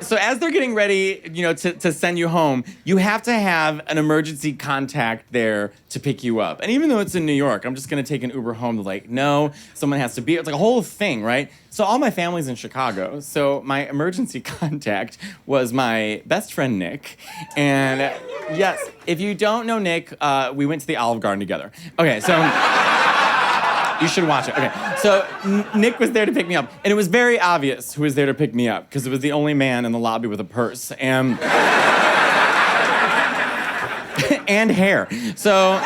So as they're getting ready, to send you home, you have to have an emergency contact there to pick you up. And even though it's in New York, I'm just gonna take an Uber home. They're like, no, someone has to be. It's like a whole thing, right? So all my family's in Chicago. So my emergency contact was my best friend, Nick. And yes, if you don't know Nick, we went to the Olive Garden together. Okay, so... You should watch it. Okay, so Nick was there to pick me up, and it was very obvious who was there to pick me up because it was the only man in the lobby with a purse and and hair. So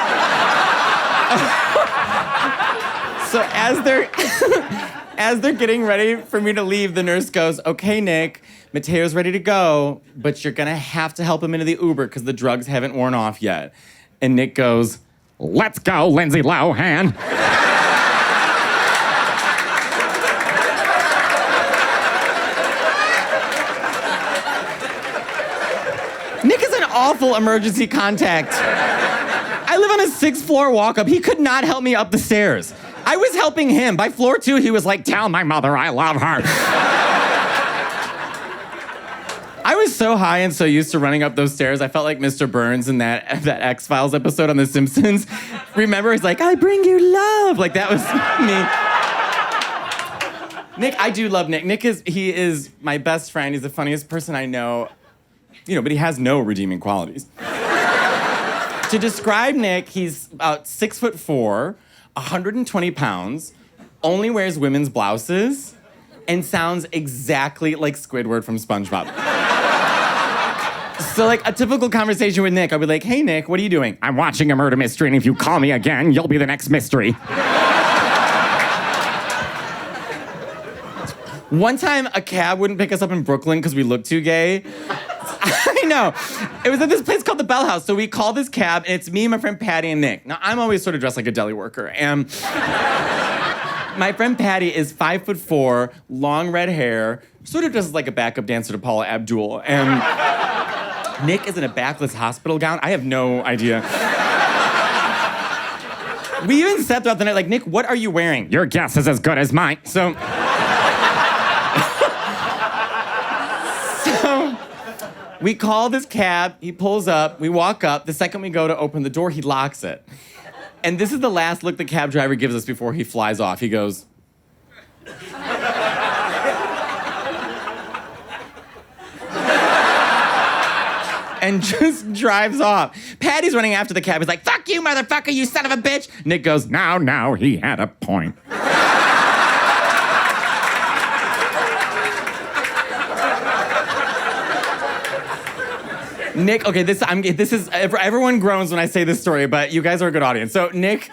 as they're getting ready for me to leave, the nurse goes, "Okay, Nick, Matteo's ready to go, but you're gonna have to help him into the Uber because the drugs haven't worn off yet." And Nick goes, "Let's go, Lindsay Lohan." Nick is an awful emergency contact. I live on a 6th floor walk-up. He could not help me up the stairs. I was helping him. By floor 2, he was like, "Tell my mother I love her." I was so high and so used to running up those stairs, I felt like Mr. Burns in that X-Files episode on The Simpsons. Remember, he's like, "I bring you love." Like, that was me. Nick, I do love Nick. He is my best friend. He's the funniest person I know. But he has no redeeming qualities. To describe Nick, he's about 6'4", 120 pounds, only wears women's blouses, and sounds exactly like Squidward from SpongeBob. So, like, a typical conversation with Nick, I'll be like, "Hey, Nick, what are you doing?" "I'm watching a murder mystery, and if you call me again, you'll be the next mystery." One time, a cab wouldn't pick us up in Brooklyn because we looked too gay. I know. It was at this place called the Bell House. So we called this cab, and it's me, my friend Patty, and Nick. Now, I'm always sort of dressed like a deli worker. And my friend Patty is 5'4", long red hair, sort of dresses like a backup dancer to Paula Abdul. And Nick is in a backless hospital gown. I have no idea. We even said throughout the night, like, "Nick, what are you wearing?" "Your guess is as good as mine." So we call this cab, he pulls up, we walk up. The second we go to open the door, he locks it. And this is the last look the cab driver gives us before he flies off. He goes... and just drives off. Patty's running after the cab. He's like, "Fuck you, motherfucker, you son of a bitch." Nick goes, Now, he had a point." Nick, okay, this is everyone groans when I say this story, but you guys are a good audience. So Nick,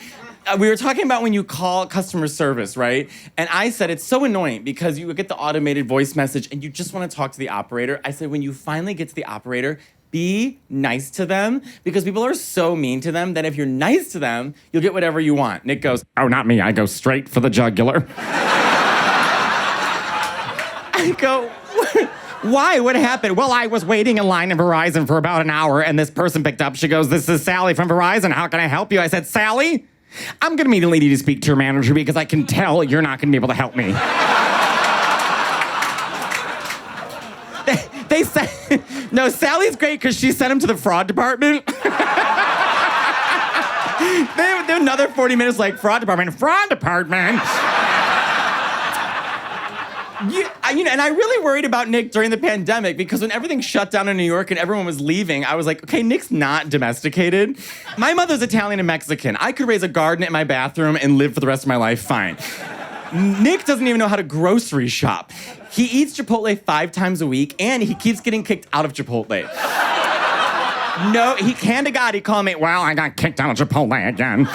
we were talking about when you call customer service, right? And I said it's so annoying because you get the automated voice message and you just want to talk to the operator. I said when you finally get to the operator, be nice to them because people are so mean to them that if you're nice to them, you'll get whatever you want. Nick goes, "Oh, not me. I go straight for the jugular." I go, "Why? What happened?" "Well, I was waiting in line in Verizon for about an hour, and this person picked up. She goes, 'This is Sally from Verizon. How can I help you?' I said, "Sally, I'm going to immediately need to speak to your manager because I can tell you're not going to be able to help me." They said, "No, Sally's great because she sent him to the fraud department." They have another 40 minutes like, fraud department. And I really worried about Nick during the pandemic because when everything shut down in New York and everyone was leaving, I was like, okay, Nick's not domesticated. My mother's Italian and Mexican. I could raise a garden in my bathroom and live for the rest of my life fine. Nick doesn't even know how to grocery shop. He eats Chipotle 5 times a week, and he keeps getting kicked out of Chipotle. No, hand to God, he called me, "Well, I got kicked out of Chipotle again."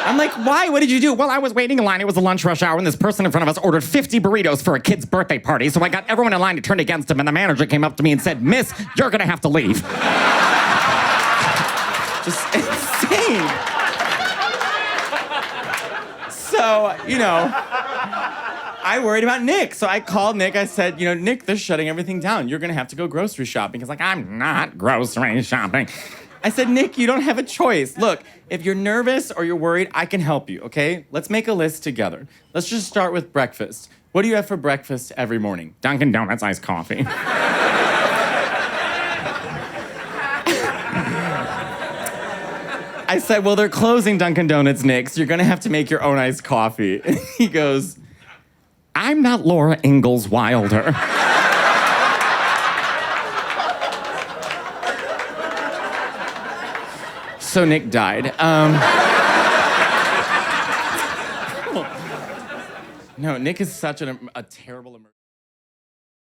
I'm like, "Why? What did you do?" "Well, I was waiting in line. It was a lunch rush hour, and this person in front of us ordered 50 burritos for a kid's birthday party, so I got everyone in line to turn against him, and the manager came up to me and said, 'Miss, you're going to have to leave.'" Just insane. So, I worried about Nick. So I called Nick. I said, "Nick, they're shutting everything down. You're going to have to go grocery shopping." He's like, "I'm not grocery shopping." I said, "Nick, you don't have a choice. Look, if you're nervous or you're worried, I can help you, okay? Let's make a list together. Let's just start with breakfast. What do you have for breakfast every morning? Dunkin' Donuts iced coffee. I said, well, they're closing Dunkin' Donuts, Nick, so you're gonna have to make your own iced coffee. And he goes, I'm not Laura Ingalls Wilder. So Nick died. No, Nick is such a terrible emergency.